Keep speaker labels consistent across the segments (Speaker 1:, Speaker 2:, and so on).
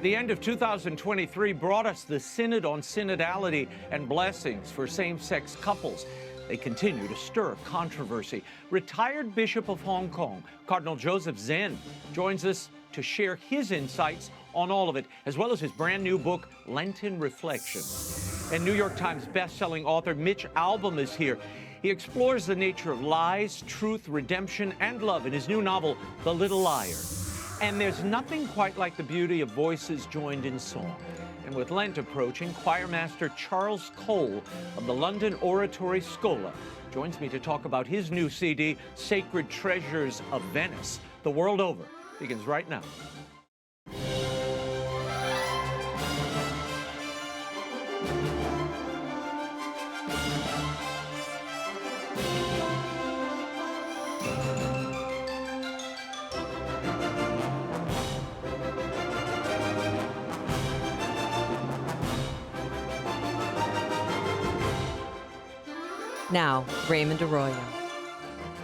Speaker 1: The end of 2023 brought us the Synod on Synodality and blessings for same-sex couples. They continue to stir controversy. Retired Bishop of Hong Kong, Cardinal Joseph Zen, joins us to share his insights on all of it, as well as his brand new book, Lenten Reflections. And New York Times bestselling author Mitch Albom is here. He explores the nature of lies, truth, redemption, and love in his new novel, The Little Liar. And there's nothing quite like the beauty of voices joined in song. And with Lent approaching, choir master Charles Cole of the London Oratory Schola joins me to talk about his new CD, Sacred Treasures of Venice. The World Over begins right now.
Speaker 2: Now, Raymond Arroyo.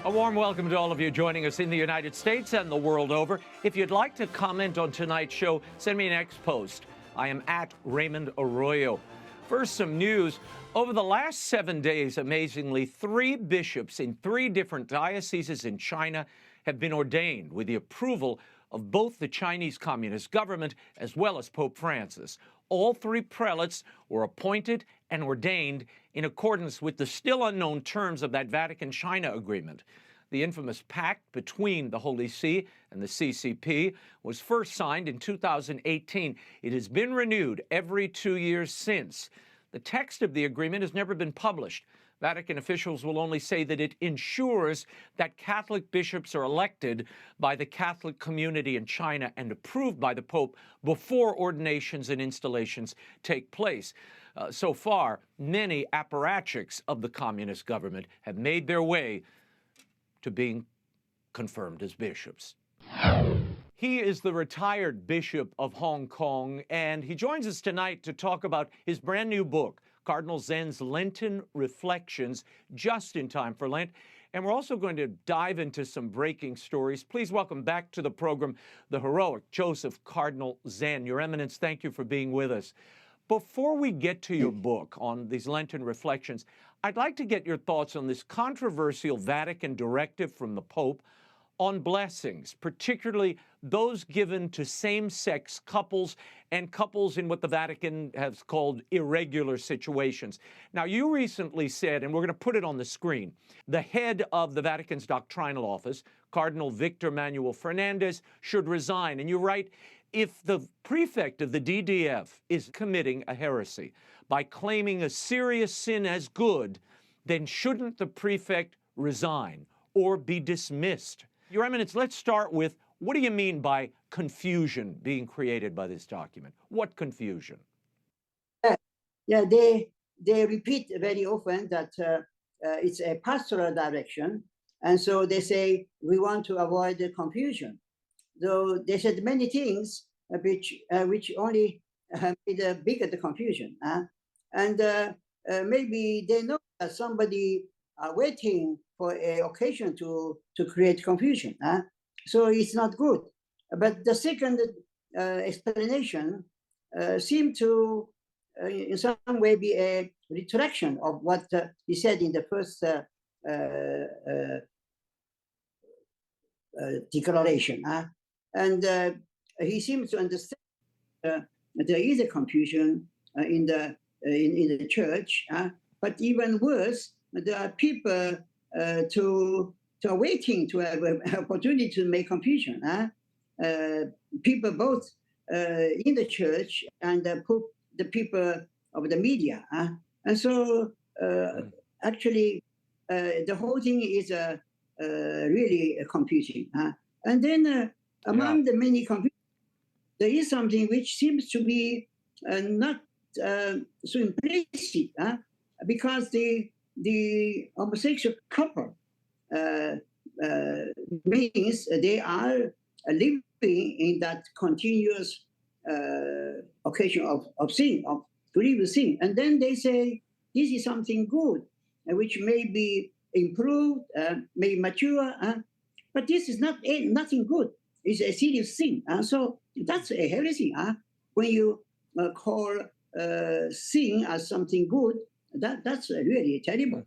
Speaker 1: A warm welcome to all of you joining us in the United States and the world over. If you'd like to comment on tonight's show, send me an X post. I am at Raymond Arroyo. First, some news. Over the last 7 days, amazingly, 3 bishops in 3 different dioceses in China have been ordained with the approval of both the Chinese Communist government as well as Pope Francis. All 3 prelates were appointed and ordained in accordance with the still unknown terms of that Vatican-China agreement. The infamous pact between the Holy See and the CCP was first signed in 2018. It has been renewed every 2 years since. The text of the agreement has never been published. Vatican officials will only say that it ensures that Catholic bishops are elected by the Catholic community in China and approved by the Pope before ordinations and installations take place. So far, many apparatchiks of the communist government have made their way to being confirmed as bishops. He is the retired Bishop of Hong Kong, and he joins us tonight to talk about his brand new book, Cardinal Zen's Lenten Reflections, just in time for Lent. And we're also going to dive into some breaking stories. Please welcome back to the program the heroic Joseph Cardinal Zen. Your Eminence, thank you for being with us. Before we get to your book on these Lenten Reflections, I'd like to get your thoughts on this controversial Vatican directive from the Pope on blessings, particularly those given to same-sex couples and couples in what the Vatican has called irregular situations. Now, you recently said, and we're going to put it on the screen, the head of the Vatican's doctrinal office, Cardinal Victor Manuel Fernandez, should resign. And you write, if the prefect of the DDF is committing a heresy by claiming a serious sin as good, then shouldn't the prefect resign or be dismissed? Your Eminence, let's start with, what do you mean by confusion being created by this document? What confusion?
Speaker 3: Yeah, they repeat very often that it's a pastoral direction. And so they say, we want to avoid the confusion. Though they said many things which only made a bigger the confusion. And maybe they know that somebody are waiting for an occasion to create confusion. So it's not good. But the second explanation seemed to, in some way, be a retraction of what he said in the first declaration. And he seems to understand there is a confusion in the church. But even worse, there are people to waiting to have an opportunity to make confusion. People both in the church and the people of the media. And so actually the whole thing is really confusing. And then among the many confusions, there is something which seems to be not so implicit, because the homosexual couple means they are living in that continuous occasion of sin, of grievous sin. And then they say, this is something good, which may be improved, may mature, but this is not nothing good. It's a serious sin. So that's a heresy. when you call sin as something good, that's really terrible.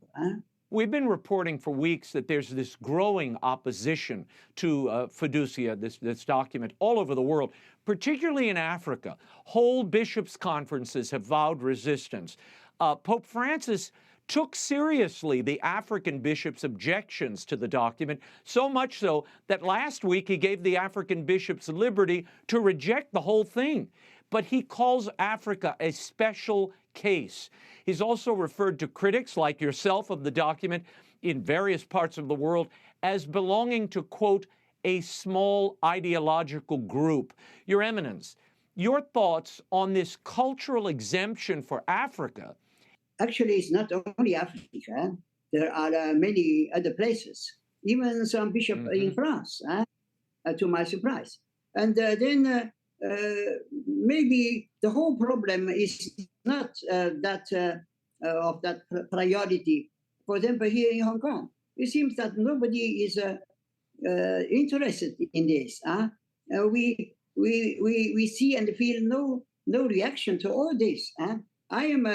Speaker 1: We've been reporting for weeks that there's this growing opposition to Fiducia, this document, all over the world, particularly in Africa. Whole bishops' conferences have vowed resistance. Pope Francis took seriously the African bishops' objections to the document, so much so that last week he gave the African bishops liberty to reject the whole thing. But he calls Africa a special case. He's also referred to critics like yourself of the document in various parts of the world as belonging to, quote, a small ideological group. Your Eminence, your thoughts on this cultural exemption for Africa?
Speaker 3: Actually, it's not only Africa. There are many other places, even some bishops in France, to my surprise. And then maybe the whole problem is not that of that priority. For example, here in Hong Kong, it seems that nobody is interested in this. We see and feel no reaction to all this. I am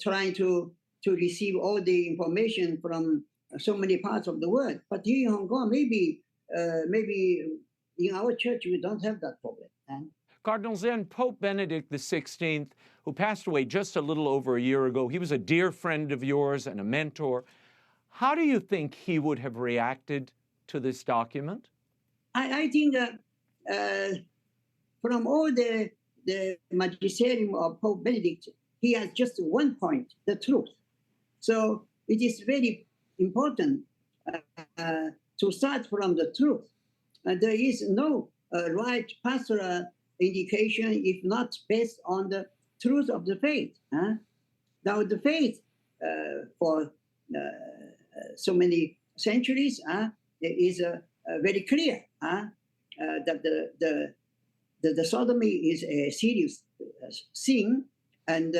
Speaker 3: trying to receive all the information from so many parts of the world, but here in Hong Kong, maybe in our church we don't have that problem.
Speaker 1: Cardinal Zen, Pope Benedict XVI, who passed away just a little over a year ago, he was a dear friend of yours and a mentor. How do you think he would have reacted to this document?
Speaker 3: I think from all the magisterium of Pope Benedict, he has just one point, the truth. So it is very important to start from the truth. There is no right pastoral indication if not based on the truth of the faith. Now the faith for so many centuries is very clear that the sodomy is a serious sin, and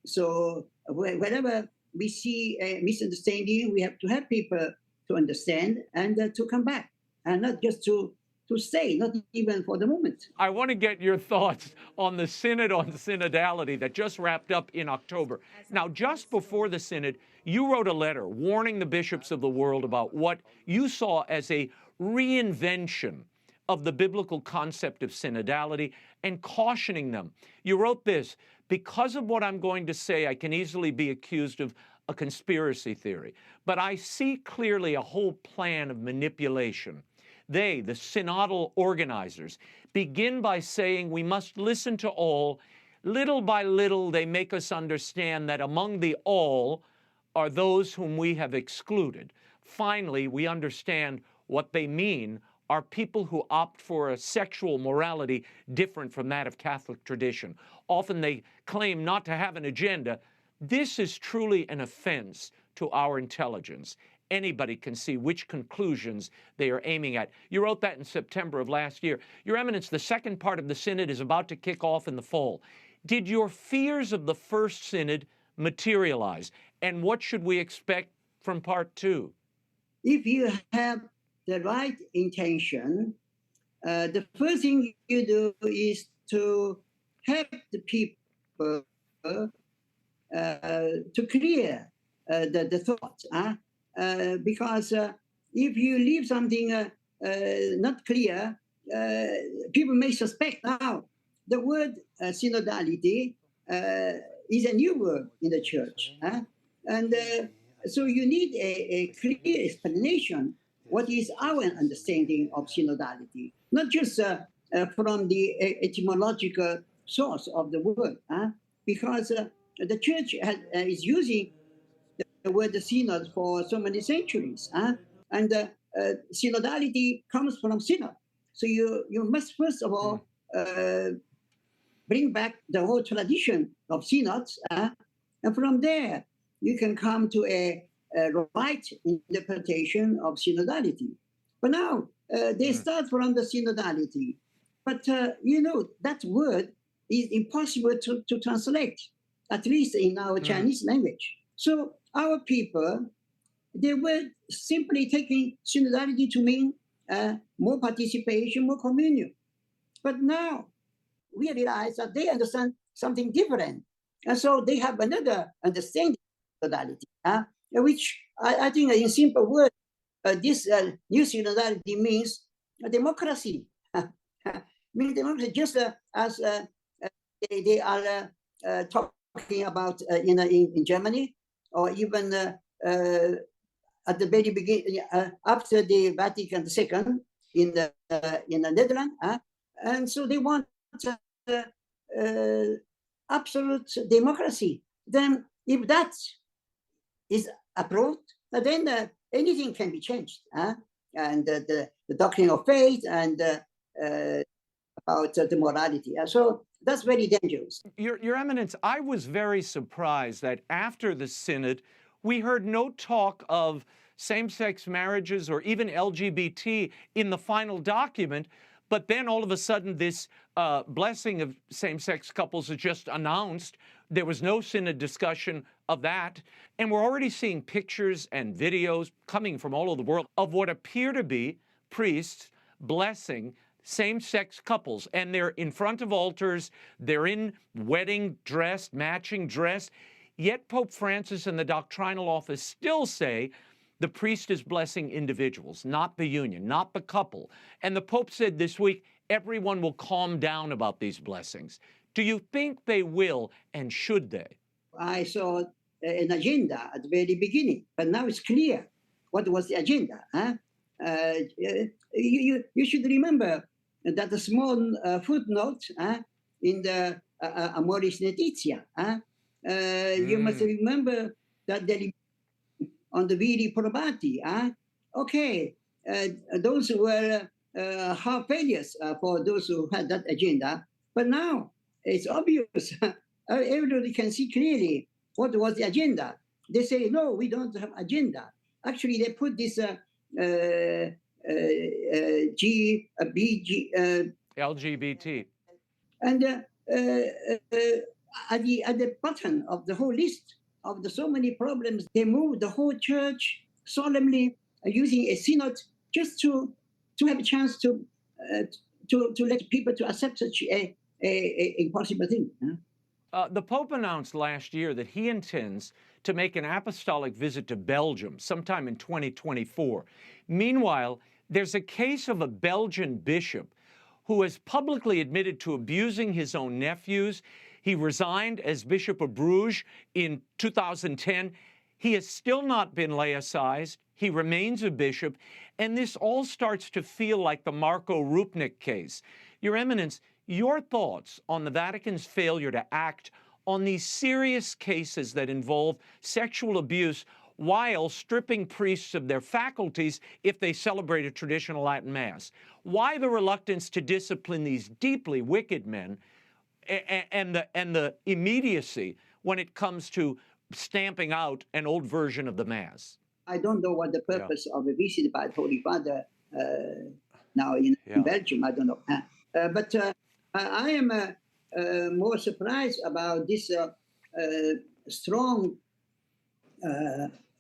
Speaker 3: so whenever we see a misunderstanding, we have to help people to understand and to come back, and not just to stay, not even for the moment.
Speaker 1: I want to get your thoughts on the Synod on Synodality that just wrapped up in October. Now, just before the Synod, you wrote a letter warning the bishops of the world about what you saw as a reinvention of the biblical concept of synodality and cautioning them. You wrote this: because of what I'm going to say, I can easily be accused of a conspiracy theory, but I see clearly a whole plan of manipulation. They, the synodal organizers, begin by saying we must listen to all. Little by little, they make us understand that among the all are those whom we have excluded. Finally, we understand what they mean are people who opt for a sexual morality different from that of Catholic tradition. Often they claim not to have an agenda. This is truly an offense to our intelligence. Anybody can see which conclusions they are aiming at. You wrote that in September of last year. Your Eminence, the second part of the Synod is about to kick off in the fall. Did your fears of the first Synod materialize? And what should we expect from part two?
Speaker 3: If you have the right intention, the first thing you do is to help the people to clear the thoughts. Because if you leave something not clear, people may suspect now the word synodality is a new word in the church. And so you need a clear explanation. What is our understanding of synodality? Not just from the etymological source of the word, because the church is using the word synod for so many centuries, and synodality comes from synod. So you must first of all bring back the whole tradition of synods, and from there you can come to a right interpretation of synodality. But now they start from the synodality, but that word is impossible to translate, at least in our Chinese language. So our people, they were simply taking synodality to mean more participation, more communion. But now we realize that they understand something different. And so they have another understanding of synodality, which I think in simple words, this new synodality means democracy. Means democracy, just as they are talking about in Germany, or even at the very beginning, after the Vatican II in the Netherlands, and so they want absolute democracy. Then, if that is approved, then anything can be changed, and the doctrine of faith and about the morality. So that's very dangerous.
Speaker 1: Your Eminence, I was very surprised that after the Synod, we heard no talk of same-sex marriages or even LGBT in the final document, but then all of a sudden this blessing of same-sex couples is just announced. There was no Synod discussion of that, and we're already seeing pictures and videos coming from all over the world of what appear to be priests blessing same-sex couples, and they're in front of altars, they're in wedding dress, matching dress, yet Pope Francis and the doctrinal office still say the priest is blessing individuals, not the union, not the couple. And the Pope said this week, everyone will calm down about these blessings. Do you think they will, and should they?
Speaker 3: I saw an agenda at the very beginning, but now it's clear what was the agenda. You should remember that the small footnote in the Amoris Laetitia. You must remember that on the Viri Probati. Okay, those were half failures for those who had that agenda. But now it's obvious. Everybody can see clearly what was the agenda. They say, no, we don't have agenda. Actually, they put this
Speaker 1: LGBT.
Speaker 3: And at the bottom of the whole list of the so many problems, they moved the whole church solemnly using a synod just to have a chance to let people to accept such a impossible thing.
Speaker 1: The Pope announced last year that he intends to make an apostolic visit to Belgium sometime in 2024. Meanwhile, there's a case of a Belgian bishop who has publicly admitted to abusing his own nephews. He resigned as Bishop of Bruges in 2010. He has still not been laicized. He remains a bishop. And this all starts to feel like the Marco Rupnik case. Your Eminence, your thoughts on the Vatican's failure to act on these serious cases that involve sexual abuse while stripping priests of their faculties if they celebrate a traditional Latin Mass? Why the reluctance to discipline these deeply wicked men and the immediacy when it comes to stamping out an old version of the Mass?
Speaker 3: I don't know what the purpose of a visit by the Holy Father now in Belgium. I don't know. But I am more surprised about this strong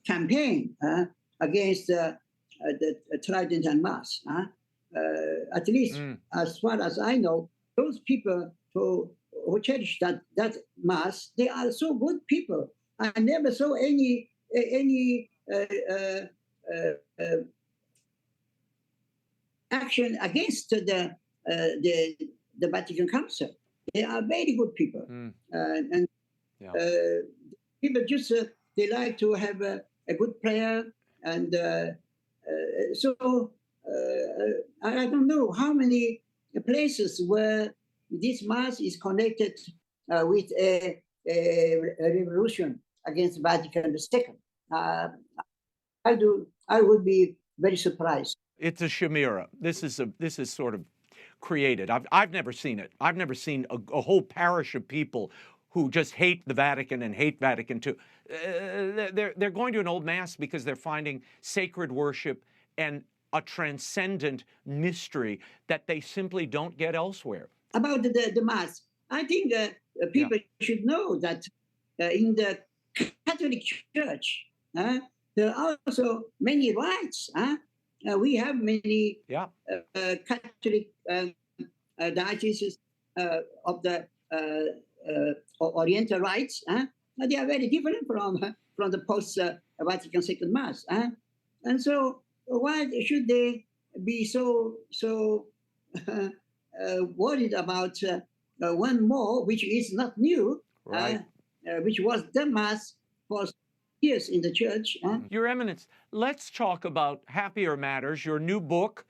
Speaker 3: campaign against the Trident and Mass. At least, as far as I know, those people who cherish that Mass, they are so good people. I never saw any action against the Vatican Council. They are very good people, and people just they like to have a good prayer, and so I don't know how many places where this Mass is connected with a revolution against Vatican II. I would be very surprised.
Speaker 1: It's a chimera. This is sort of created. I've never seen it. I've never seen a whole parish of people who just hate the Vatican and hate Vatican II. They're going to an old Mass because they're finding sacred worship and a transcendent mystery that they simply don't get elsewhere.
Speaker 3: About the Mass, I think people should know that in the Catholic Church, there are also many rites. We have many Catholic dioceses of the Oriental rites, they are very different from the post Vatican II Mass. And so, why should they be so worried about one more, which is not new,
Speaker 1: Right.
Speaker 3: which was the Mass for years in the church?
Speaker 1: Your Eminence, let's talk about happier matters. Your new book,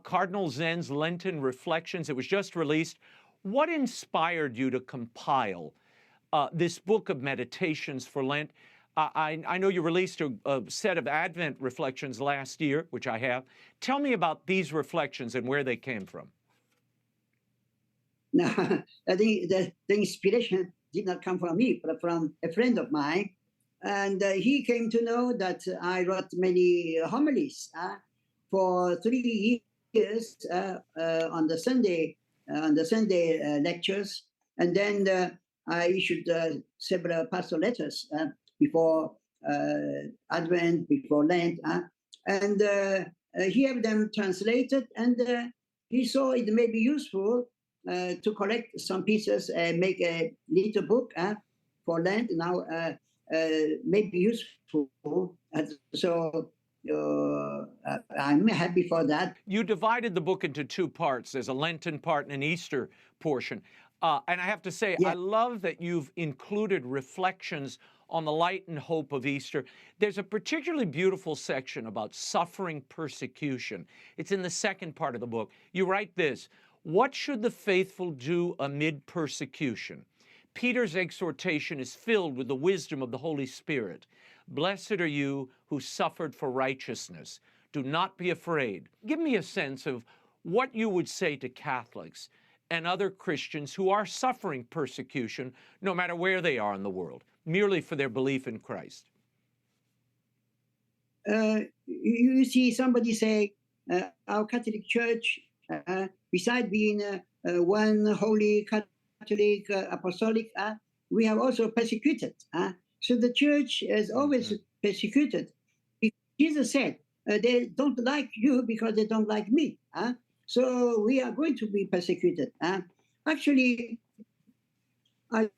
Speaker 1: Cardinal Zen's Lenten Reflections, it was just released. What inspired you to compile this book of meditations for Lent? I know you released a set of Advent reflections last year, which I have. Tell me about these reflections and where they came from.
Speaker 3: Now, I think the inspiration did not come from me, but from a friend of mine. And he came to know that I wrote many homilies for 3 years on the Sunday lectures, and then I issued several pastoral letters before Advent, before Lent, and he had them translated, and he saw it may be useful to collect some pieces and make a little book for Lent. Now may be useful, so I'm happy for that.
Speaker 1: You divided the book into two parts. There's a Lenten part and an Easter portion. And I have to say, I love that you've included reflections on the light and hope of Easter. There's a particularly beautiful section about suffering persecution. It's in the second part of the book. You write this: what should the faithful do amid persecution? Peter's exhortation is filled with the wisdom of the Holy Spirit. Blessed are you who suffered for righteousness. Do not be afraid. Give me a sense of what you would say to Catholics and other Christians who are suffering persecution, no matter where they are in the world, merely for their belief in Christ.
Speaker 3: You see somebody say, our Catholic Church, besides being one holy Catholic apostolic, we have also persecuted. So the Church has always persecuted. Jesus said, they don't like you because they don't like me. So we are going to be persecuted. Actually, I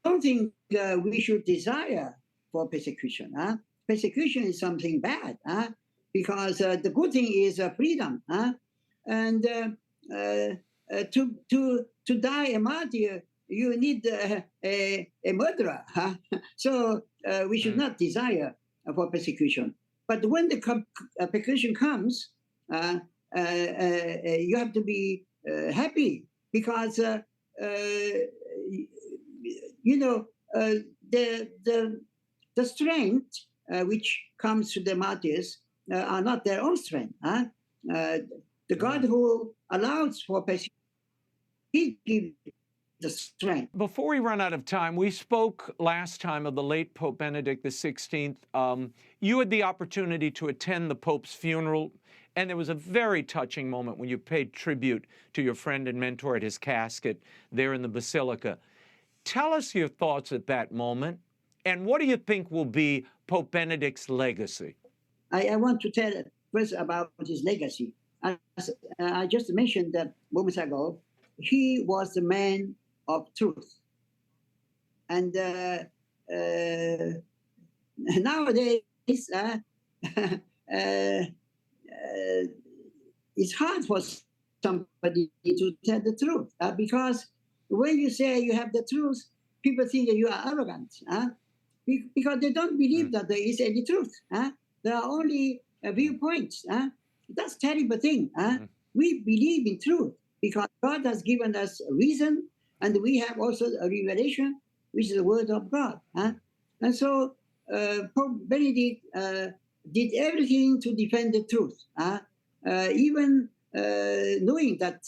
Speaker 3: don't think we should desire for persecution. Persecution is something bad, because the good thing is freedom. And to die a martyr, you need a murderer. So we should not desire for persecution. But when the persecution comes, you have to be happy, because the strength which comes to the martyrs are not their own strength. The God who allows for persecution, He gives the strength.
Speaker 1: Before we run out of time, we spoke last time of the late Pope Benedict XVI. You had the opportunity to attend the Pope's funeral, and there was a very touching moment when you paid tribute to your friend and mentor at his casket there in the Basilica. Tell us your thoughts at that moment, and what do you think will be Pope Benedict's legacy?
Speaker 3: I want to tell first about his legacy. As I just mentioned that moments ago, he was the man of truth. And nowadays, it's hard for somebody to tell the truth, because when you say you have the truth, people think that you are arrogant, because they don't believe that there is any truth. There are only viewpoints. That's a terrible thing. We believe in truth because God has given us a reason, and we have also a revelation, which is the word of God. And so Pope Benedict did everything to defend the truth, even knowing that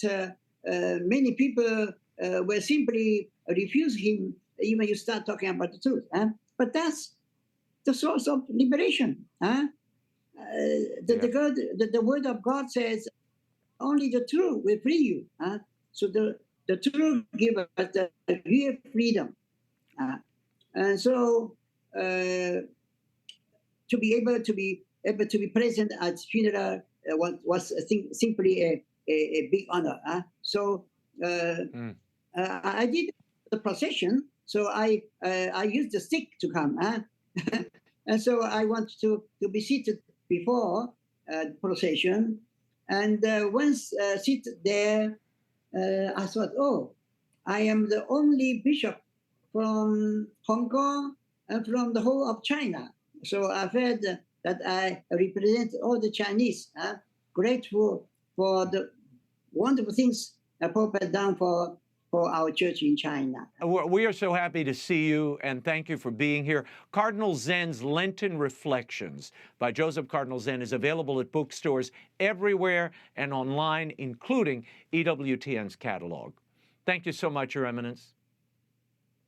Speaker 3: many people were simply refusing him, even you start talking about the truth. But that's the source of liberation. The word of God says, only the truth will free you. So the truth gives us the real freedom. And so to be able to be present at funeral was I think simply a big honor. So I did the procession, so I used the stick to come. And so I wanted to be seated before the procession. And once seated there, I thought, oh, I am the only bishop from Hong Kong and from the whole of China. So I felt that I represent all the Chinese, grateful for the wonderful things Pope had done for our church in China.
Speaker 1: We are so happy to see you, and thank you for being here. Cardinal Zen's Lenten Reflections by Joseph Cardinal Zen is available at bookstores everywhere and online, including EWTN's catalog. Thank you so much, Your Eminence.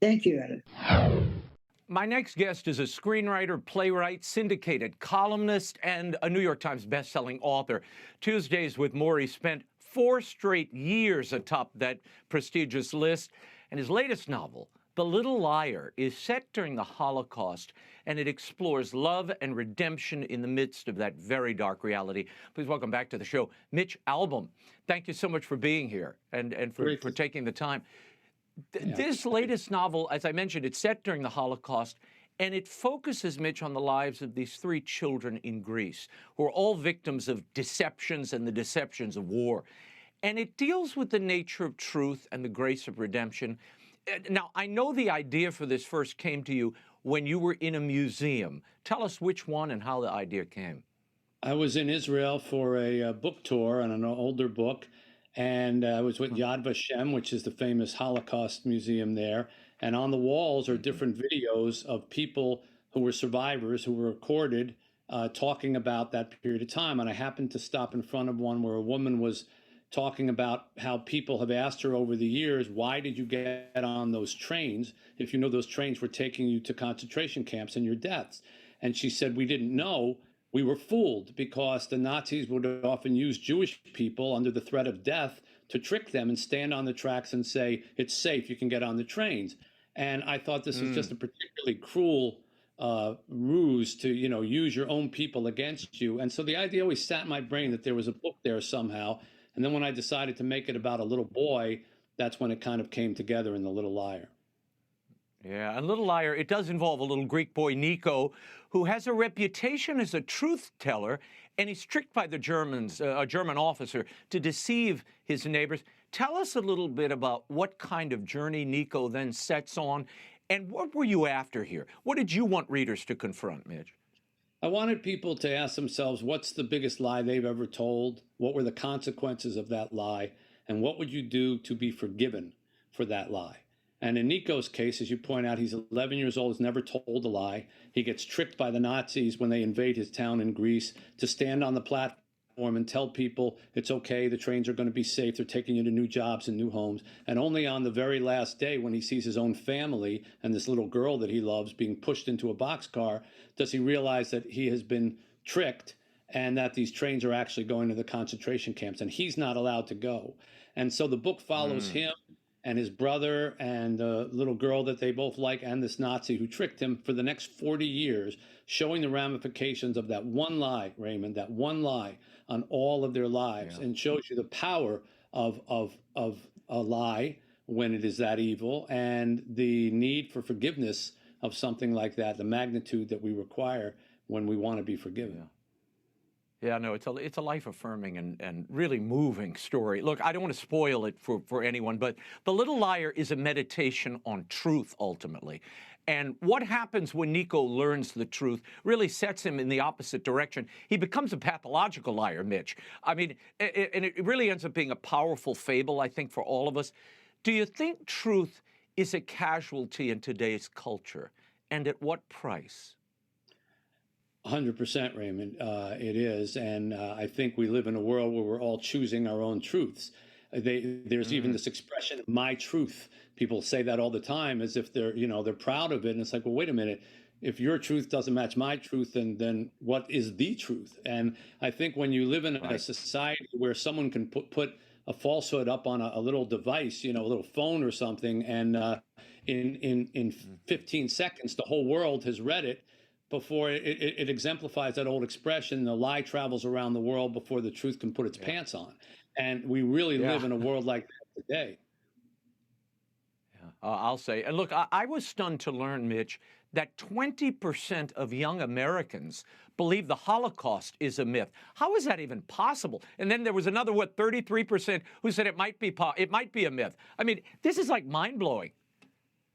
Speaker 3: Thank you, Aaron.
Speaker 1: My next guest is a screenwriter, playwright, syndicated columnist, and a New York Times bestselling author. Tuesdays with Morrie spent 4 straight years atop that prestigious list, and his latest novel, The Little Liar, is set during the Holocaust, and it explores love and redemption in the midst of that very dark reality. Please welcome back to the show, Mitch Albom. Thank you so much for being here and for taking the time. This latest novel, as I mentioned, it's set during the Holocaust, and it focuses, Mitch, on the lives of these 3 children in Greece, who are all victims of deceptions and the deceptions of war. And it deals with the nature of truth and the grace of redemption. Now, I know the idea for this first came to you when you were in a museum. Tell us which one and how the idea came.
Speaker 4: I was in Israel for a book tour on an older book, and I was with Yad Vashem, which is the famous Holocaust museum there. And on the walls are different videos of people who were survivors who were recorded talking about that period of time. And I happened to stop in front of one where a woman was talking about how people have asked her over the years, why did you get on those trains if you know those trains were taking you to concentration camps and your deaths? And she said, we didn't know. We were fooled because the Nazis would often use Jewish people under the threat of death to trick them and stand on the tracks and say, it's safe, you can get on the trains. And I thought this is just a particularly cruel ruse to, use your own people against you. And so the idea always sat in my brain that there was a book there somehow. And then when I decided to make it about a little boy, that's when it kind of came together in The Little Liar.
Speaker 1: Yeah, and Little Liar, it does involve a little Greek boy, Nico, who has a reputation as a truth teller, and he's tricked by the Germans, a German officer, to deceive his neighbors. Tell us a little bit about what kind of journey Nico then sets on, and what were you after here? What did you want readers to confront, Mitch?
Speaker 4: I wanted people to ask themselves, what's the biggest lie they've ever told? What were the consequences of that lie? And what would you do to be forgiven for that lie? And in Nico's case, as you point out, he's 11 years old, has never told a lie. He gets tricked by the Nazis when they invade his town in Greece to stand on the platform and tell people it's okay, the trains are going to be safe, they're taking you to new jobs and new homes. And only on the very last day, when he sees his own family and this little girl that he loves being pushed into a boxcar, does he realize that he has been tricked and that these trains are actually going to the concentration camps and he's not allowed to go. And so the book follows him and his brother and the little girl that they both like and this Nazi who tricked him for the next 40 years, showing the ramifications of that one lie, Raymond, that one lie on all of their lives, and shows you the power of a lie when it is that evil and the need for forgiveness of something like that, the magnitude that we require when we want to be forgiven.
Speaker 1: Yeah, no, it's a life-affirming and really moving story. Look, I don't want to spoil it for anyone, but The Little Liar is a meditation on truth, ultimately. And what happens when Nico learns the truth really sets him in the opposite direction. He becomes a pathological liar, Mitch. I mean, and it really ends up being a powerful fable, I think, for all of us. Do you think truth is a casualty in today's culture? And at what price?
Speaker 4: 100%, Raymond. It is. And I think we live in a world where we're all choosing our own truths. There's even this expression, my truth. People say that all the time as if they're proud of it. And it's like, well, wait a minute. If your truth doesn't match my truth, then what is the truth? And I think when you live in a society where someone can put a falsehood up on a little device, a little phone or something, and in 15 seconds, the whole world has read it, before it exemplifies that old expression, the lie travels around the world before the truth can put its pants on. And we really live in a world like that today.
Speaker 1: I'll say. And look, I was stunned to learn, Mitch, that 20% of young Americans believe the Holocaust is a myth. How is that even possible? And then there was another, 33% who said it might be a myth. I mean, this is like mind-blowing.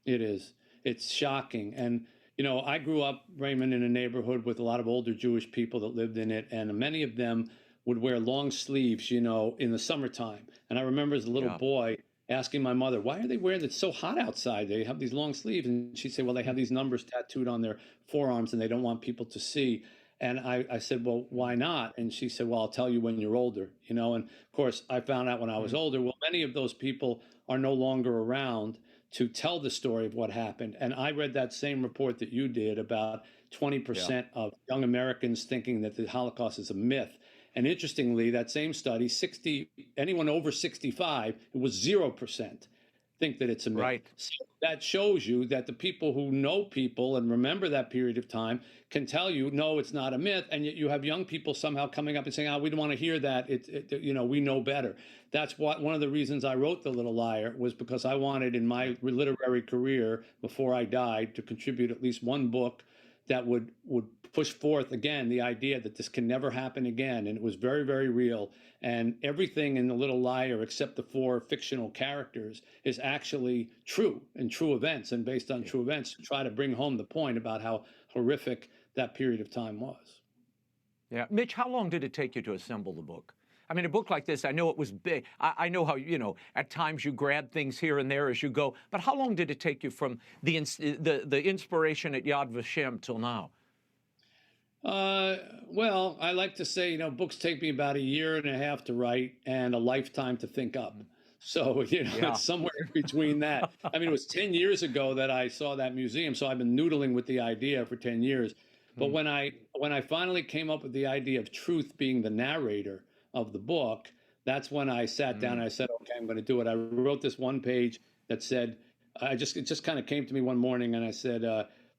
Speaker 4: It is. It's shocking. And, I grew up, Raymond, in a neighborhood with a lot of older Jewish people that lived in it, and many of them would wear long sleeves, in the summertime. And I remember as a little boy asking my mother, why are they wearing it? It's so hot outside. They have these long sleeves. And she'd say, well, they have these numbers tattooed on their forearms and they don't want people to see. And I said, well, why not? And she said, well, I'll tell you when you're older, and of course I found out when I was older. Well, many of those people are no longer around to tell the story of what happened. And I read that same report that you did about 20% of young Americans thinking that the Holocaust is a myth. And interestingly, that same study, anyone over 65, it was 0% think that it's a myth.
Speaker 1: Right.
Speaker 4: So that shows you that the people who know people and remember that period of time can tell you, no, it's not a myth. And yet you have young people somehow coming up and saying, we don't want to hear that. We know better. That's one of the reasons I wrote The Little Liar, was because I wanted in my literary career before I died to contribute at least one book that would push forth again the idea that this can never happen again. And it was very, very real. And everything in The Little Liar, except the 4 fictional characters, is actually true and true events and based on true events, to try to bring home the point about how horrific that period of time was.
Speaker 1: Yeah. Mitch, how long did it take you to assemble the book? I mean, a book like this, I know it was big. I know how, at times you grab things here and there as you go. But how long did it take you from the inspiration at Yad Vashem till now?
Speaker 4: Well, I like to say, books take me about 1.5 years to write and a lifetime to think up. So, it's somewhere in between that. I mean, it was 10 years ago that I saw that museum. So I've been noodling with the idea for 10 years. But when I finally came up with the idea of truth being the narrator of the book, that's when I sat down and I said, okay, I'm going to do it. I wrote this one page that said, it just kind of came to me one morning and I said,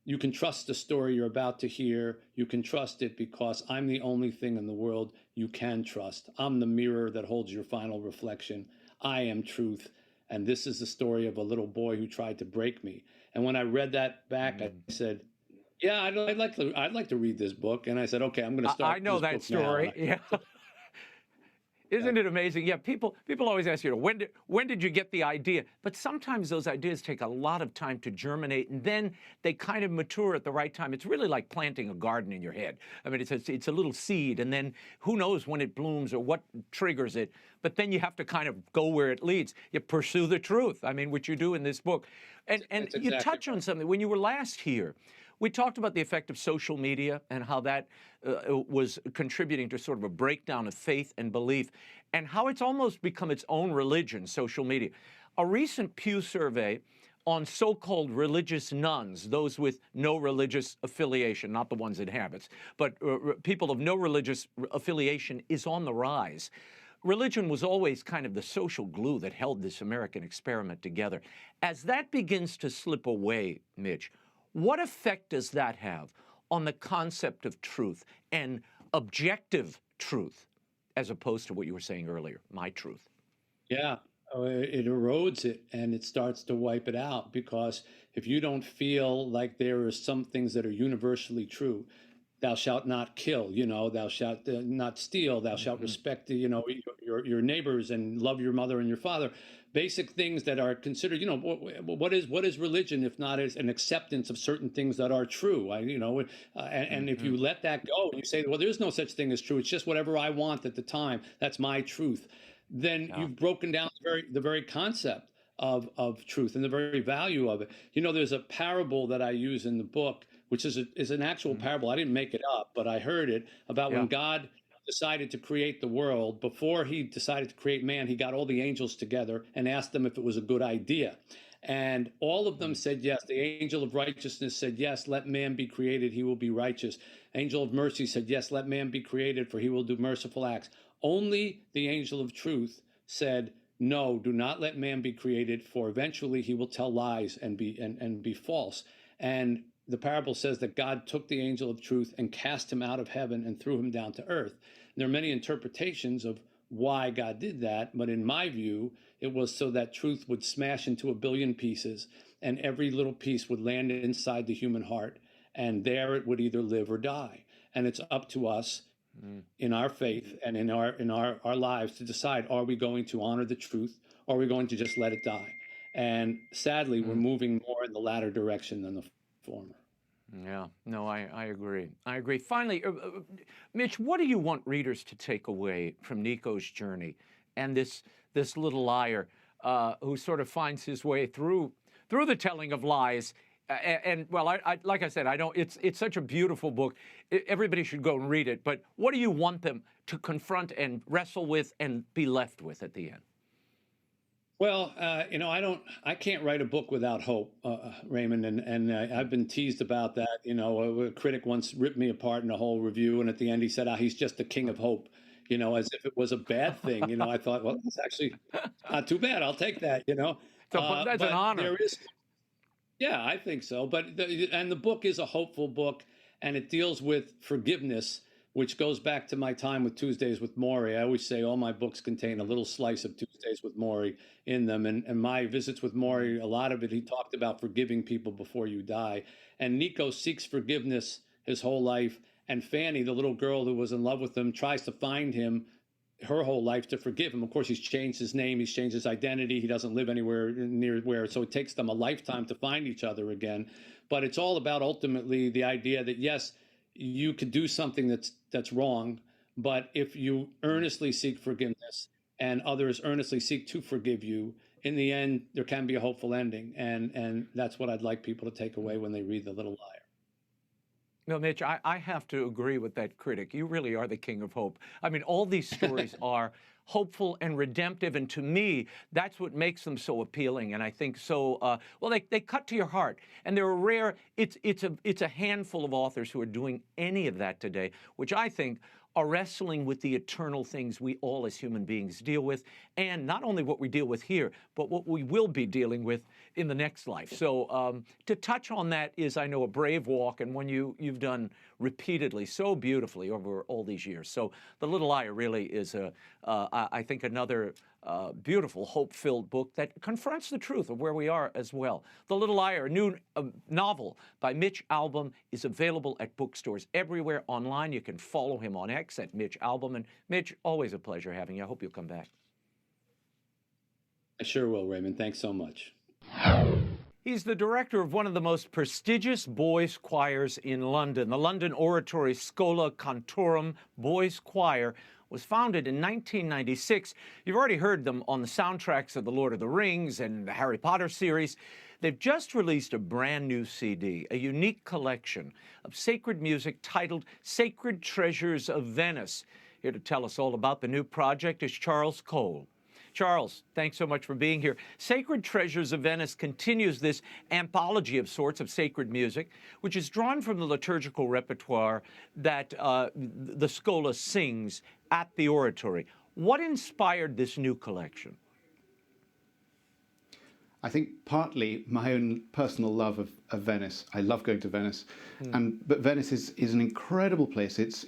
Speaker 4: you can trust the story you're about to hear. You can trust it because I'm the only thing in the world you can trust. I'm the mirror that holds your final reflection. I am truth. And this is the story of a little boy who tried to break me. And when I read that back, I said, yeah, I'd like to read this book. And I said, okay, I'm going to start.
Speaker 1: I know that story. Yeah. Isn't it amazing? Yeah, people always ask, when did you get the idea? But sometimes those ideas take a lot of time to germinate, and then they kind of mature at the right time. It's really like planting a garden in your head. I mean, it's a little seed, and then who knows when it blooms or what triggers it. But then you have to kind of go where it leads. You pursue the truth. I mean, which you do in this book. And
Speaker 4: exactly
Speaker 1: you touch on something. When you were last here, we talked about the effect of social media and how that was contributing to sort of a breakdown of faith and belief, and how it's almost become its own religion, social media. A recent Pew survey on so-called religious nuns, those with no religious affiliation, not the ones in habits, but people of no religious affiliation, is on the rise. Religion was always kind of the social glue that held this American experiment together. As that begins to slip away, Mitch, what effect does that have on the concept of truth and objective truth, as opposed to what you were saying earlier, my truth?
Speaker 4: Yeah, it erodes it and it starts to wipe it out, because if you don't feel like there are some things that are universally true, thou shalt not kill, thou shalt not steal, thou shalt respect, your neighbors and love your mother and your father. Basic things that are considered, what is religion if not as an acceptance of certain things that are true? And if you let that go, you say, well, there's no such thing as true. It's just whatever I want at the time. That's my truth. Then you've broken down the very concept of truth and the very value of it. There's a parable that I use in the book, which is an actual parable. I didn't make it up, but I heard it about when God decided to create the world. Before he decided to create man, he got all the angels together and asked them if it was a good idea. And all of them said yes. The angel of righteousness said, yes, let man be created, he will be righteous. Angel of mercy said, yes, let man be created, for he will do merciful acts. Only the angel of truth said, no, do not let man be created, for eventually he will tell lies and be false. And the parable says that God took the angel of truth and cast him out of heaven and threw him down to earth. And there are many interpretations of why God did that, but in my view, It was so that truth would smash into a billion pieces, and every little piece would land inside the human heart, and there it would either live or die. And it's up to us in our faith and in our lives to decide, are we going to honor the truth, or are we going to just let it die? And sadly, we're moving more in the latter direction than the former.
Speaker 1: Yeah, no, I agree. I agree. Finally, Mitch, what do you want readers to take away from Nico's journey and this little liar who sort of finds his way through the telling of lies? And well, I like I said, I don't. It's such a beautiful book. Everybody should go and read it. But what do you want them to confront and wrestle with and be left with at the end?
Speaker 4: Well, I can't write a book without hope, Raymond, and I've been teased about that. A critic once ripped me apart in a whole review, and at the end he said, he's just the king of hope, as if it was a bad thing. I thought, well, that's actually not too bad. I'll take that,
Speaker 1: So that's an honor.
Speaker 4: There is, yeah, I think so. But the book is a hopeful book, and it deals with forgiveness, which goes back to my time with Tuesdays with Morrie. I always say all my books contain a little slice of Tuesdays with Morrie in them. And my visits with Morrie, a lot of it, he talked about forgiving people before you die. And Nico seeks forgiveness his whole life. And Fanny, the little girl who was in love with him, tries to find him her whole life to forgive him. Of course, he's changed his name. He's changed his identity. He doesn't live anywhere near where. So it takes them a lifetime to find each other again. But it's all about ultimately the idea that, yes, you could do something that's wrong, but if you earnestly seek forgiveness and others earnestly seek to forgive you, in the end, there can be a hopeful ending. And that's what I'd like people to take away when they read The Little Liar.
Speaker 1: No, Mitch, I have to agree with that critic. You really are the king of hope. I mean, all these stories are hopeful and redemptive, and to me, that's what makes them so appealing. And I think so. Well, they cut to your heart, and they're rare. It's a handful of authors who are doing any of that today, which I think are wrestling with the eternal things we all as human beings deal with, and not only what we deal with here, but what we will be dealing with in the next life. So to touch on that is, I know, a brave walk, and one you've done repeatedly, so beautifully over all these years. So The Little Liar really is, I think, another beautiful, hope-filled book that confronts the truth of where we are as well. The Little Liar, a new novel by Mitch Albom, is available at bookstores everywhere. Online, you can follow him on X at Mitch Albom. And Mitch, always a pleasure having you. I hope you'll come back.
Speaker 4: I sure will, Raymond. Thanks so much.
Speaker 1: He's the director of one of the most prestigious boys' choirs in London. The London Oratory Schola Cantorum Boys' Choir was founded in 1996. You've already heard them on the soundtracks of The Lord of the Rings and the Harry Potter series. They've just released a brand new CD, a unique collection of sacred music titled Sacred Treasures of Venice. Here to tell us all about the new project is Charles Cole. Charles, thanks so much for being here. Sacred Treasures of Venice continues this anthology of sorts of sacred music, which is drawn from the liturgical repertoire that the Schola sings at the oratory. What inspired this new collection?
Speaker 5: I think partly my own personal love of Venice. I love going to Venice, but Venice is an incredible place. Its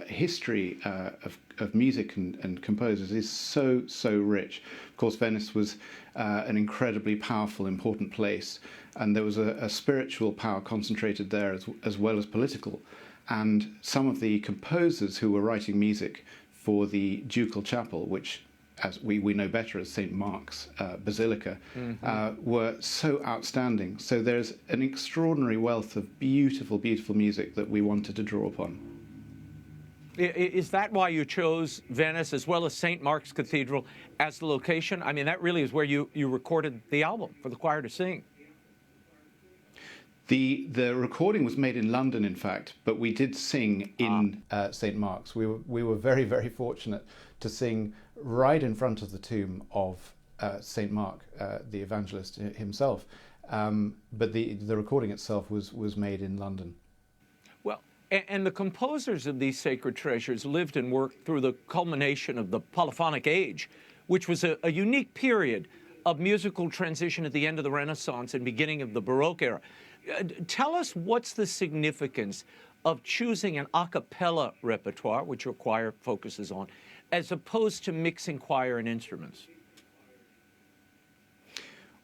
Speaker 5: history of music and composers is so rich. Of course, Venice was an incredibly powerful, important place, and there was a spiritual power concentrated there as well as political. And some of the composers who were writing music for the Ducal Chapel, which, as we know better as St. Mark's Basilica, were so outstanding. So there's an extraordinary wealth of beautiful, beautiful music that we wanted to draw upon.
Speaker 1: Is that why you chose Venice as well as St. Mark's Cathedral as the location? I mean, that really is where you recorded the album for the choir to sing.
Speaker 5: The recording was made in London, in fact, but we did sing in St. Mark's. We were very, very fortunate to sing right in front of the tomb of St. Mark, the evangelist himself. But the recording itself was made in London.
Speaker 1: Well, and the composers of these sacred treasures lived and worked through the culmination of the polyphonic age, which was a unique period of musical transition at the end of the Renaissance and beginning of the Baroque era. Tell us, what's the significance of choosing an a cappella repertoire, which your choir focuses on, as opposed to mixing choir and instruments?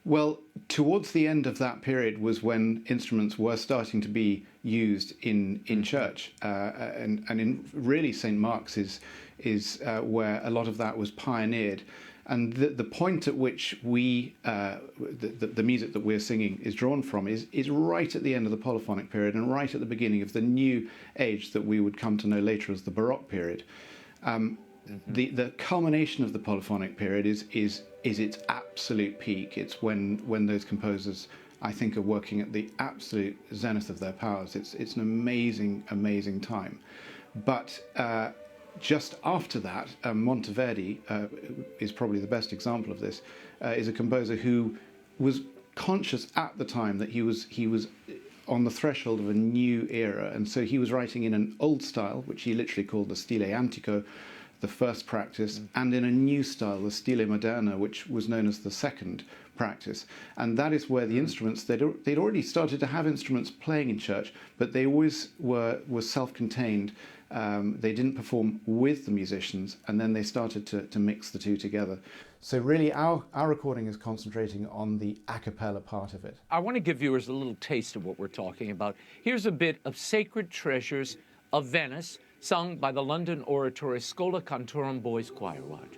Speaker 5: Well, towards the end of that period was when instruments were starting to be used in church, and in really St. Mark's is where a lot of that was pioneered. And the point at which the music that we're singing is drawn from is right at the end of the polyphonic period and right at the beginning of the new age that we would come to know later as the Baroque period. The culmination of the polyphonic period is its absolute peak. It's when those composers, I think, are working at the absolute zenith of their powers. It's an amazing time. But just after that, Monteverdi is probably the best example of this. Is a composer who was conscious at the time that he was on the threshold of a new era, and so he was writing in an old style, which he literally called the stile antico, the first practice, and in a new style, the stile moderna, which was known as the second practice. And that is where the instruments, they'd already started to have instruments playing in church, but they always were self-contained. They didn't perform with the musicians, and then they started to mix the two together. So really our recording is concentrating on the a cappella part of it.
Speaker 1: I want to give viewers a little taste of what we're talking about. Here's a bit of Sacred Treasures of Venice, sung by the London Oratory Schola Cantorum Boys Choir. Watch.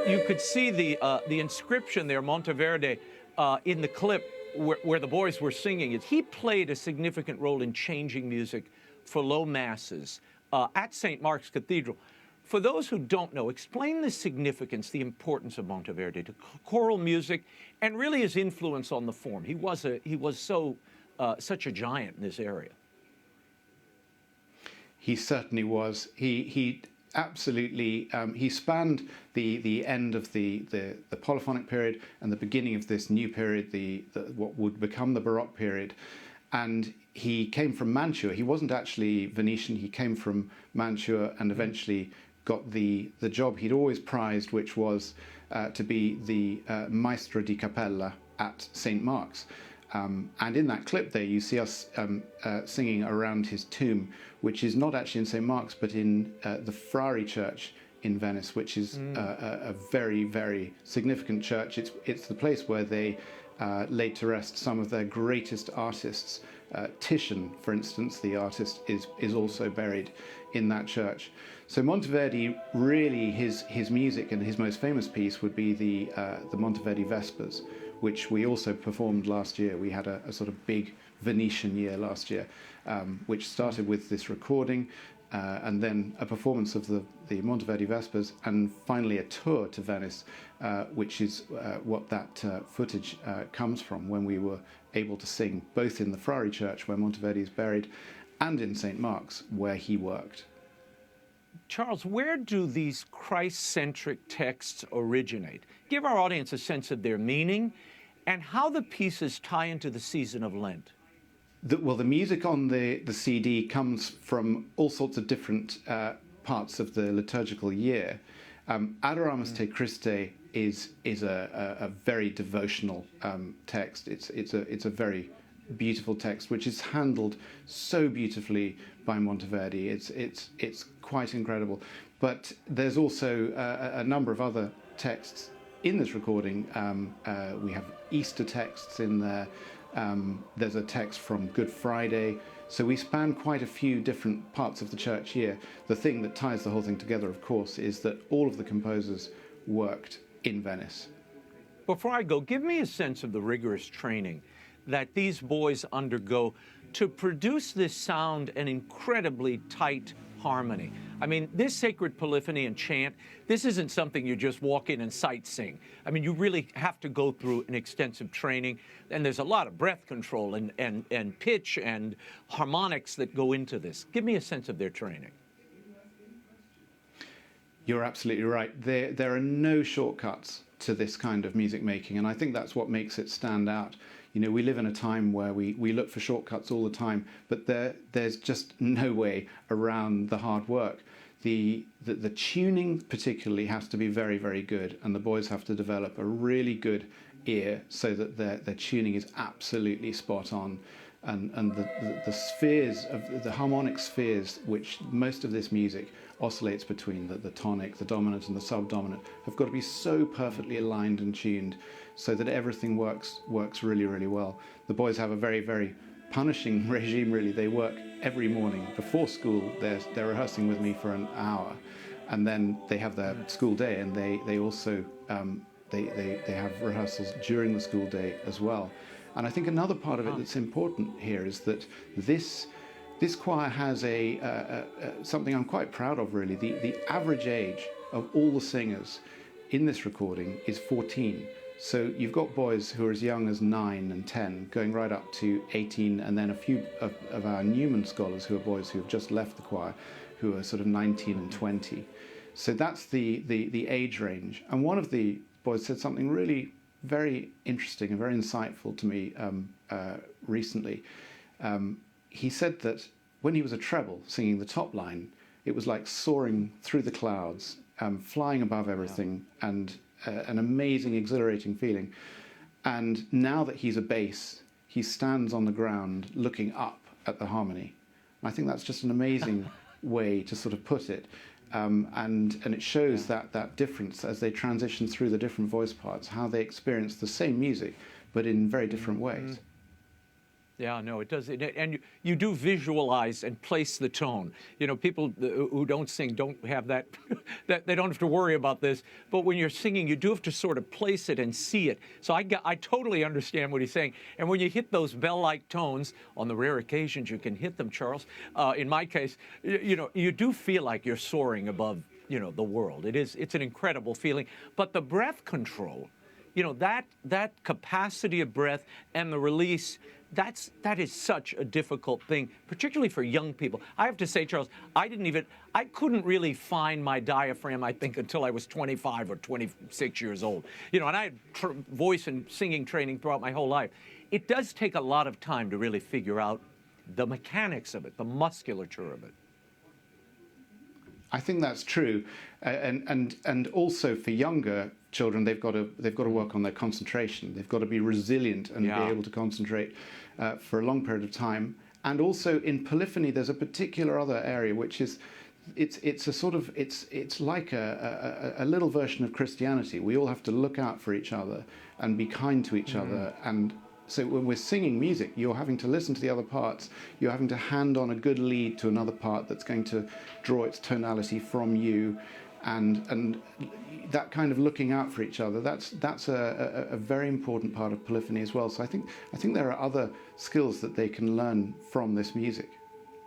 Speaker 1: You could see the inscription there, Monteverde, in the clip where the boys were singing it. He played a significant role in changing music for low masses at St. Mark's Cathedral. For those who don't know, explain the significance, the importance of Monteverde to choral music, and really his influence on the form. He was such a giant in this area. He certainly was. He absolutely, he spanned the end of the polyphonic period and the beginning of this new period, what would become the Baroque period. And he came from Mantua. He wasn't actually Venetian. He came from Mantua and eventually got the job he'd always prized, which was to be the maestro di cappella at St. Mark's. And in that clip there, you see us singing around his tomb, which is not actually in St. Mark's, but in the Frari Church in Venice, which is a very, very significant church. It's the place where they laid to rest some of their greatest artists. Titian, for instance, the artist, is also buried in that church. So Monteverdi, really, his music and his most famous piece would be the Monteverdi Vespers, which we also performed last year. We had a sort of big Venetian year last year, which started with this recording, and then a performance of the Monteverdi Vespers, and finally a tour to Venice, which is what that footage comes from, when we were able to sing both in the Frari Church, where Monteverdi is buried, and in St. Mark's, where he worked. Charles, where do these Christ-centric texts originate? Give our audience a sense of their meaning and how the pieces tie into the season of Lent. Well, the music on the CD comes from all sorts of different parts of the liturgical year. Adoramus te Christe is a very devotional text. It's a very beautiful text, which is handled so beautifully by Monteverdi. It's quite incredible. But there's also a number of other texts in this recording. We have Easter texts in there. There's a text from Good Friday,
Speaker 5: So we span quite a few different parts of the church year. The thing that ties the whole thing together, of course, is that all of the composers worked in Venice.
Speaker 1: Before I go, give me a sense of the rigorous training that these boys undergo to produce this sound and incredibly tight harmony. I mean, this sacred polyphony and chant, this isn't something you just walk in and sight sing. I mean, you really have to go through an extensive training, and there's a lot of breath control and pitch and harmonics that go into this. Give me a sense of their training.
Speaker 5: You're absolutely right. There are no shortcuts to this kind of music making, and I think that's what makes it stand out. You know, we live in a time where we look for shortcuts all the time, but there's just no way around the hard work. The tuning particularly has to be very, very good, and the boys have to develop a really good ear so that their tuning is absolutely spot on. And the spheres of the harmonic spheres, which most of this music oscillates between, the tonic, the dominant, and the subdominant, have got to be so perfectly aligned and tuned so that everything works really, really well. The boys have a very, very punishing regime, really. They work every morning before school. They're rehearsing with me for an hour, and then they have their school day, and they also they have rehearsals during the school day as well. And I think another part of it that's important here is that this choir has something I'm quite proud of, really. The average age of all the singers in this recording is 14. So you've got boys who are as young as 9 and 10, going right up to 18, and then a few of our Newman scholars who are boys who have just left the choir, who are sort of 19 and 20. So that's the age range. And one of the boys said something really very interesting and very insightful to me recently. He said that when he was a treble singing the top line, it was like soaring through the clouds, flying above everything, and an amazing, exhilarating feeling. And now that he's a bass, he stands on the ground looking up at the harmony. I think that's just an amazing way to sort of put it. And it shows that difference as they transition through the different voice parts, how they experience the same music, but in very different ways.
Speaker 1: Yeah, no, it does. And you do visualize and place the tone. You know, people who don't sing don't have that, they don't have to worry about this. But when you're singing, you do have to sort of place it and see it. So I totally understand what he's saying. And when you hit those bell-like tones, on the rare occasions you can hit them, Charles, in my case, you know, you do feel like you're soaring above, you know, the world. It's an incredible feeling. But the breath control, you know, that capacity of breath and the release, that is such a difficult thing, particularly for young people. I have to say, Charles, I couldn't really find my diaphragm, I think, until I was 25 or 26 years old. You know, and I had voice and singing training throughout my whole life. It does take a lot of time to really figure out the mechanics of it, the musculature of it.
Speaker 5: I think that's true, and also for younger children, they've got to work on their concentration. They've got to be resilient and be able to concentrate for a long period of time. And also in polyphony, there's a particular other area which is it's a sort of it's like a little version of Christianity. We all have to look out for each other and be kind to each other. And so when we're singing music, you're having to listen to the other parts. You're having to hand on a good lead to another part that's going to draw its tonality from you, and that kind of looking out for each other. That's a very important part of polyphony as well. So I think there are other skills that they can learn from this music.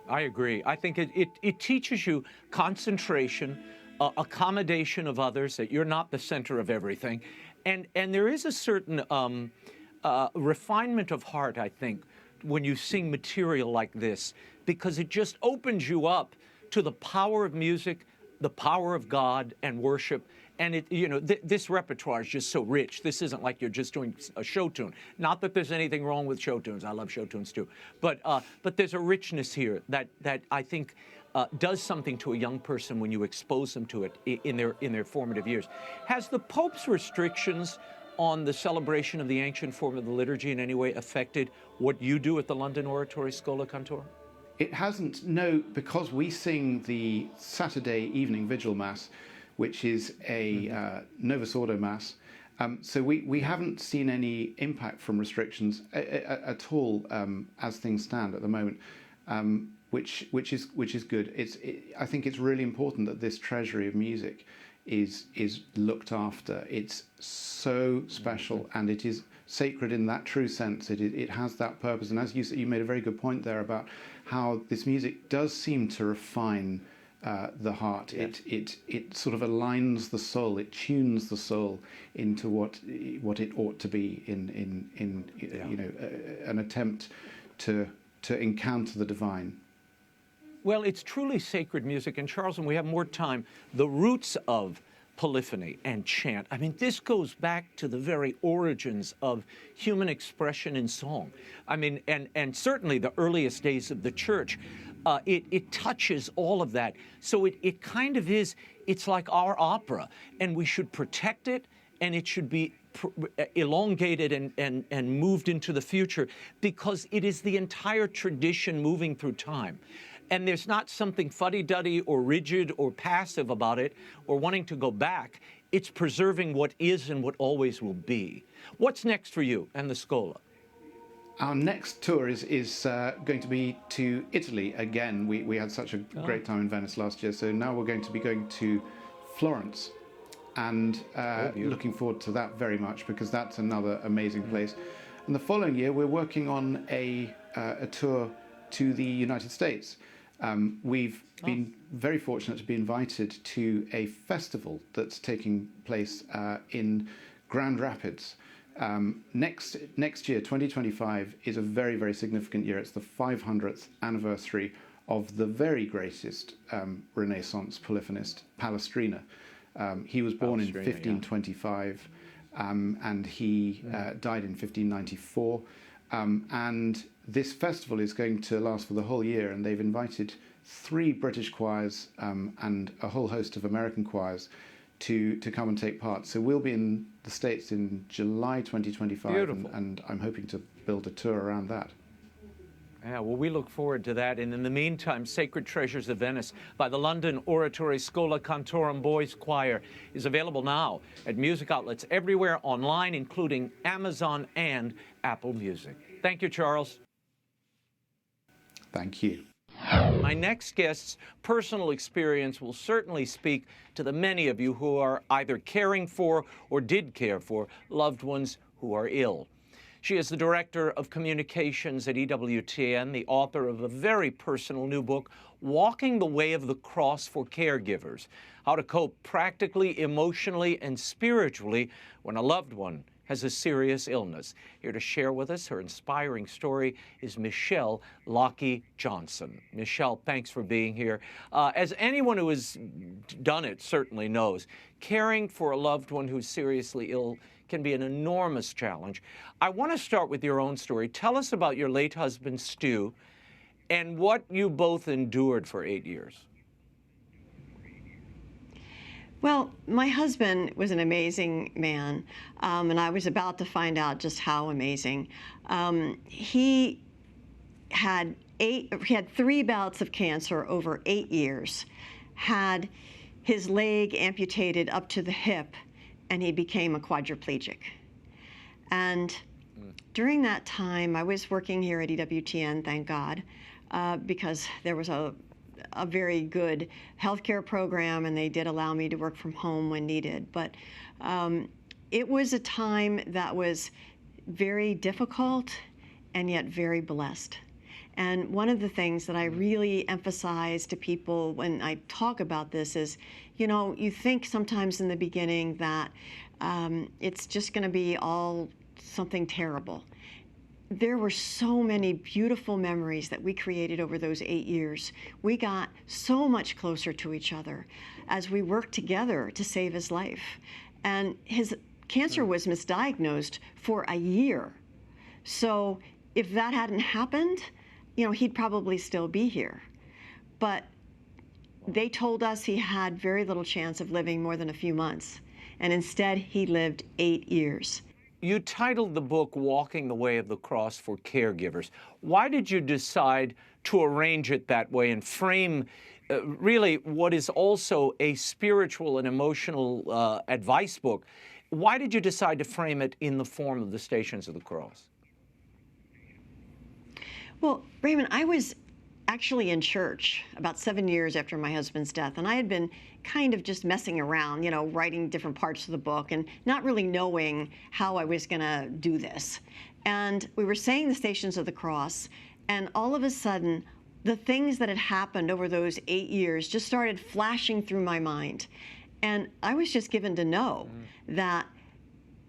Speaker 1: I agree. I think it teaches you concentration, accommodation of others, that you're not the center of everything, and there is a certain refinement of heart, I think, when you sing material like this, because it just opens you up to the power of music, the power of God and worship. And this repertoire is just so rich. This isn't like you're just doing a show tune. Not that there's anything wrong with show tunes. I love show tunes too. But there's a richness here that I think does something to a young person when you expose them to it in their formative years. Has the Pope's restrictions on the celebration of the ancient form of the liturgy in any way affected what you do at the London Oratory Schola, Cantor?
Speaker 5: It hasn't, no, because we sing the Saturday evening Vigil Mass, which is a Novus Ordo Mass. So we haven't seen any impact from restrictions at all as things stand at the moment. which is good. I think it's really important that this treasury of music is looked after. It's so special, and it is sacred in that true sense. It has that purpose, and as you made a very good point there about how this music does seem to refine the heart.
Speaker 1: Yes.
Speaker 5: It sort of aligns the soul. It tunes the soul into what it ought to be in an attempt to encounter the divine.
Speaker 1: Well, it's truly sacred music. And Charles, when we have more time, the roots of polyphony and chant, I mean, this goes back to the very origins of human expression in song. I mean, and certainly the earliest days of the church. It touches all of that. So it kind of is, it's like our opera, and we should protect it, and it should be elongated and moved into the future, because it is the entire tradition moving through time. And there's not something fuddy-duddy or rigid or passive about it or wanting to go back. It's preserving what is and what always will be. What's next for you and the Schola?
Speaker 5: Our next tour is going to be to Italy again. We had such a great time in Venice last year, so now we're going to be going to Florence, and looking forward to that very much, because that's another amazing place. And the following year, we're working on a tour to the United States. We've been very fortunate to be invited to a festival that's taking place in Grand Rapids. Next year, 2025, is a very, very significant year. It's the 500th anniversary of the very greatest Renaissance polyphonist, Palestrina. He was born in 1525, and he died in 1594. And this festival is going to last for the whole year, and they've invited 3 British choirs and a whole host of American choirs to come and take part. So we'll be in the States in July 2025, and I'm hoping to build a tour around that.
Speaker 1: Yeah, well, we look forward to that. And in the meantime, Sacred Treasures of Venice by the London Oratory Schola Cantorum Boys Choir is available now at music outlets everywhere online, including Amazon and Apple Music. Thank you, Charles.
Speaker 5: Thank you.
Speaker 1: My next guest's personal experience will certainly speak to the many of you who are either caring for or did care for loved ones who are ill. She is the Director of Communications at EWTN, the author of a very personal new book, Walking the Way of the Cross for Caregivers, How to Cope Practically, Emotionally, and Spiritually When a Loved One has a Serious Illness. Here to share with us her inspiring story is Michelle Lockie Johnson. Michelle, thanks for being here. As anyone who has done it certainly knows, caring for a loved one who's seriously ill can be an enormous challenge. I want to start with your own story. Tell us about your late husband, Stu, and what you both endured for 8 years.
Speaker 6: Well, my husband was an amazing man, and I was about to find out just how amazing. He had 3 bouts of cancer over 8 years, had his leg amputated up to the hip, and he became a quadriplegic. And during that time, I was working here at EWTN, thank God, because there was a very good healthcare program, and they did allow me to work from home when needed. But it was a time that was very difficult and yet very blessed. And one of the things that I really emphasize to people when I talk about this is, you know, you think sometimes in the beginning that it's just going to be all something terrible. There were so many beautiful memories that we created over those 8 years. We got so much closer to each other as we worked together to save his life. And his cancer was misdiagnosed for a year. So if that hadn't happened, you know, he'd probably still be here. But they told us he had very little chance of living more than a few months. And instead, he lived 8 years.
Speaker 1: You titled the book Walking the Way of the Cross for Caregivers. Why did you decide to arrange it that way and frame really what is also a spiritual and emotional advice book? Why did you decide to frame it in the form of the Stations of the Cross?
Speaker 6: Well, Raymond, I was actually in church about 7 years after my husband's death, and I had been kind of just messing around, writing different parts of the book and not really knowing how I was going to do this. And we were saying the Stations of the Cross, and all of a sudden, the things that had happened over those 8 years just started flashing through my mind. And I was just given to know that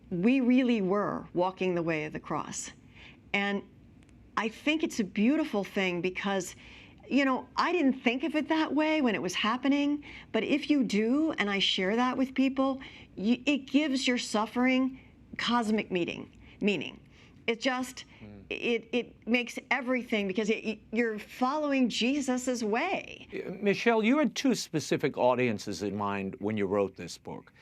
Speaker 6: we really were walking the way of the cross. And I think it's a beautiful thing because, I didn't think of it that way when it was happening, but if you do, and I share that with people, it gives your suffering cosmic meaning. It just, it makes everything, because you're following Jesus's way.
Speaker 1: Michelle, you had two specific audiences in mind when you wrote this book.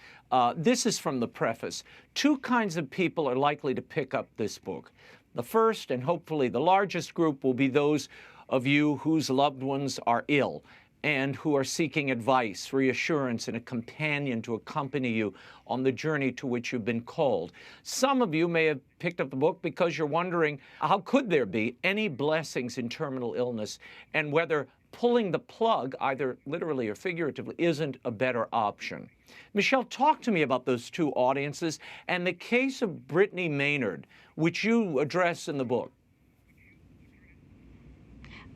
Speaker 1: This is from the preface. Two kinds of people are likely to pick up this book. The first, and hopefully the largest group, will be those of you whose loved ones are ill and who are seeking advice, reassurance, and a companion to accompany you on the journey to which you've been called. Some of you may have picked up the book because you're wondering, how could there be any blessings in terminal illness, and whether pulling the plug, either literally or figuratively, isn't a better option. Michelle, talk to me about those two audiences and the case of Brittany Maynard, which you address in the book.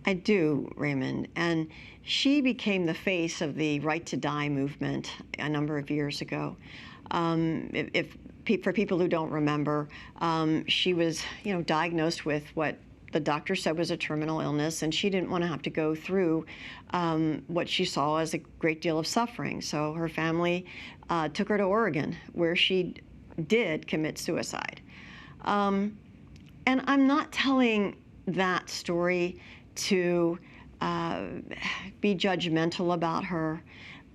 Speaker 6: I do, Raymond, and she became the face of the Right to Die movement a number of years ago. For people who don't remember, she was, diagnosed with what the doctor said was a terminal illness, and she didn't want to have to go through what she saw as a great deal of suffering. So her family took her to Oregon, where she did commit suicide. And I'm not telling that story to be judgmental about her,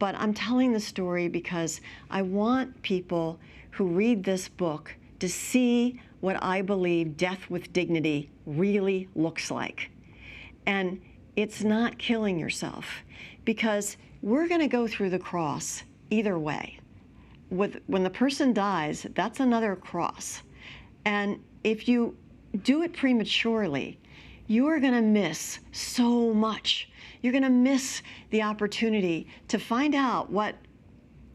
Speaker 6: but I'm telling the story because I want people who read this book to see what I believe death with dignity really looks like. And it's not killing yourself, because we're going to go through the cross either way. When the person dies, that's another cross. And if you do it prematurely, you are going to miss so much. You're going to miss the opportunity to find out what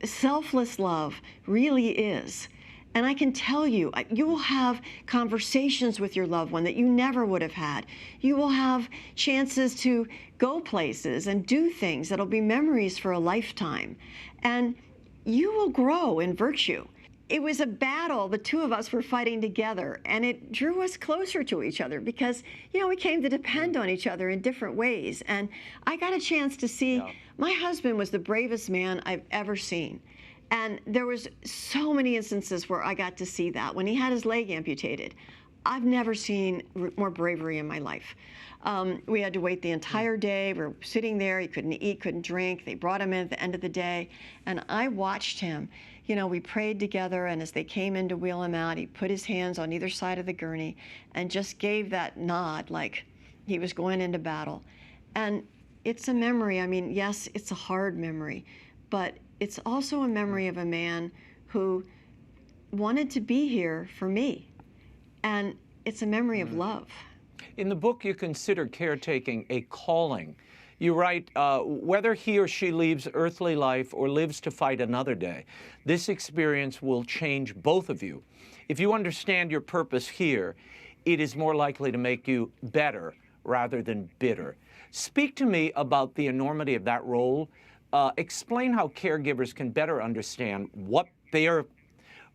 Speaker 6: selfless love really is. And I can tell you, you will have conversations with your loved one that you never would have had. You will have chances to go places and do things that'll be memories for a lifetime. And you will grow in virtue. It was a battle the two of us were fighting together, and it drew us closer to each other because, we came to depend on each other in different ways. And I got a chance to see, my husband was the bravest man I've ever seen. And there was so many instances where I got to see that. When he had his leg amputated, I've never seen more bravery in my life. We had to wait the entire day. We were sitting there. He couldn't eat, couldn't drink. They brought him in at the end of the day. And I watched him. We prayed together, and as they came in to wheel him out, he put his hands on either side of the gurney and just gave that nod like he was going into battle. And it's a memory. Yes, it's a hard memory, but it's also a memory of a man who wanted to be here for me. And it's a memory of love.
Speaker 1: In the book, you consider caretaking a calling. You write, whether he or she leaves earthly life or lives to fight another day, this experience will change both of you. If you understand your purpose here, it is more likely to make you better rather than bitter. Speak to me about the enormity of that role. Explain how caregivers can better understand what their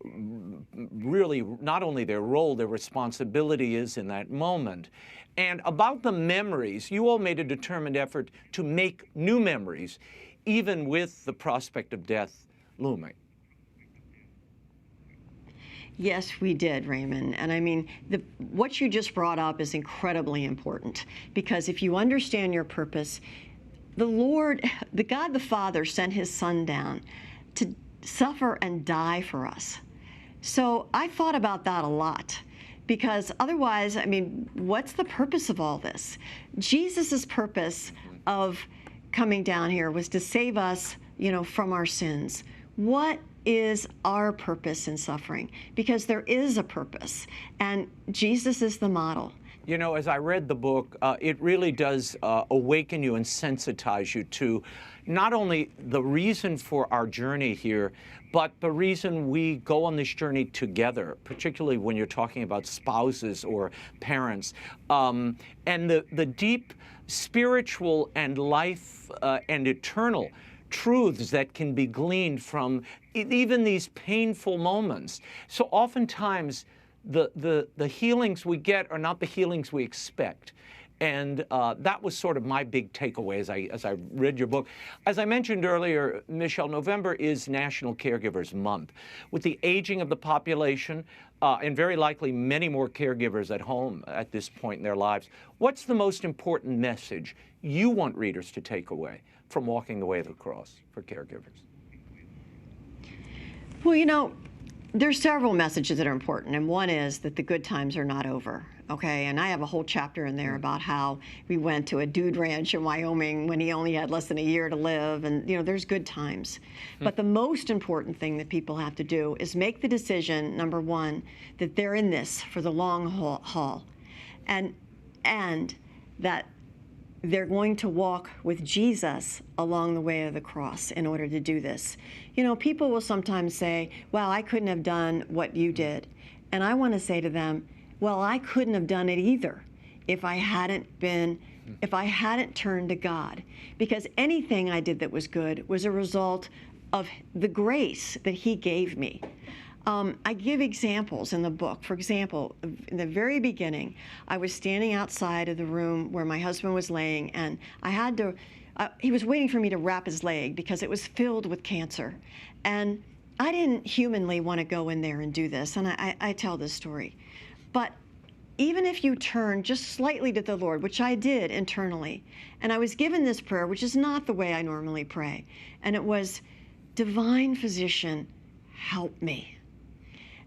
Speaker 1: really, not only their role, their responsibility is in that moment. And about the memories, you all made a determined effort to make new memories, even with the prospect of death looming.
Speaker 6: Yes, we did, Raymond. And what you just brought up is incredibly important, because if you understand your purpose, the Lord, the God the Father, sent his Son down to suffer and die for us. So I thought about that a lot, because otherwise, what's the purpose of all this? Jesus's purpose of coming down here was to save us, from our sins. What is our purpose in suffering? Because there is a purpose, and Jesus is the model.
Speaker 1: You know, as I read the book, it really does awaken you and sensitize you to not only the reason for our journey here, but the reason we go on this journey together, particularly when you're talking about spouses or parents, and the deep spiritual and life and eternal truths that can be gleaned from even these painful moments. So oftentimes, the healings we get are not the healings we expect. And that was sort of my big takeaway as I read your book. As I mentioned earlier, Michelle, November is National Caregivers Month. With the aging of the population, and very likely many more caregivers at home at this point in their lives, what's the most important message you want readers to take away from walking the way of the cross for caregivers?
Speaker 6: Well, you know, there's several messages that are important, and one is that the good times are not over, okay? And I have a whole chapter in there about how we went to a dude ranch in Wyoming when he only had less than a year to live, and, you know, there's good times. But the most important thing that people have to do is make the decision, number one, that they're in this for the long haul, and that they're going to walk with Jesus along the way of the cross in order to do this. You know, people will sometimes say, well, I couldn't have done what you did. And I want to say to them, well, I couldn't have done it either if I hadn't turned to God. Because anything I did that was good was a result of the grace that He gave me. I give examples in the book. For example, in the very beginning, I was standing outside of the room where my husband was laying, and I had to, he was waiting for me to wrap his leg because it was filled with cancer. And I didn't humanly want to go in there and do this, and I tell this story. But even if you turn just slightly to the Lord, which I did internally, and I was given this prayer, which is not the way I normally pray, and it was, Divine Physician, help me.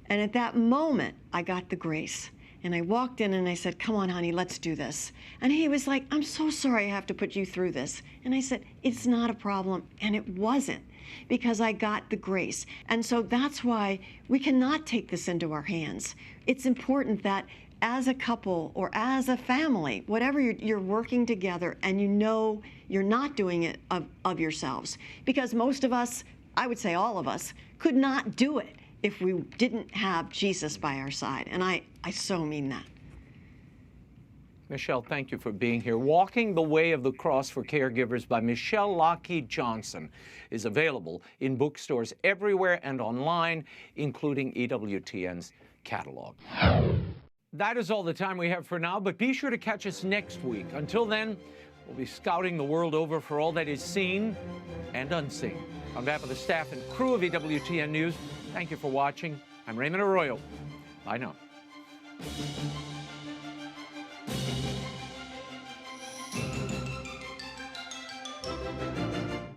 Speaker 6: And at that moment, I got the grace. And I walked in and I said, come on, honey, let's do this. And he was like, I'm so sorry I have to put you through this. And I said, it's not a problem. And it wasn't, because I got the grace. And so that's why we cannot take this into our hands. It's important that as a couple or as a family, whatever you're working together, and you know you're not doing it of yourselves. Because most of us, I would say all of us, could not do it if we didn't have Jesus by our side. And I so mean that.
Speaker 1: Michelle, thank you for being here. Walking the Way of the Cross for Caregivers by Michelle Lockheed Johnson is available in bookstores everywhere and online, including EWTN's catalog. That is all the time we have for now, but be sure to catch us next week. Until then, we'll be scouting the world over for all that is seen and unseen. On behalf of the staff and crew of EWTN News, thank you for watching. I'm Raymond Arroyo. Bye now.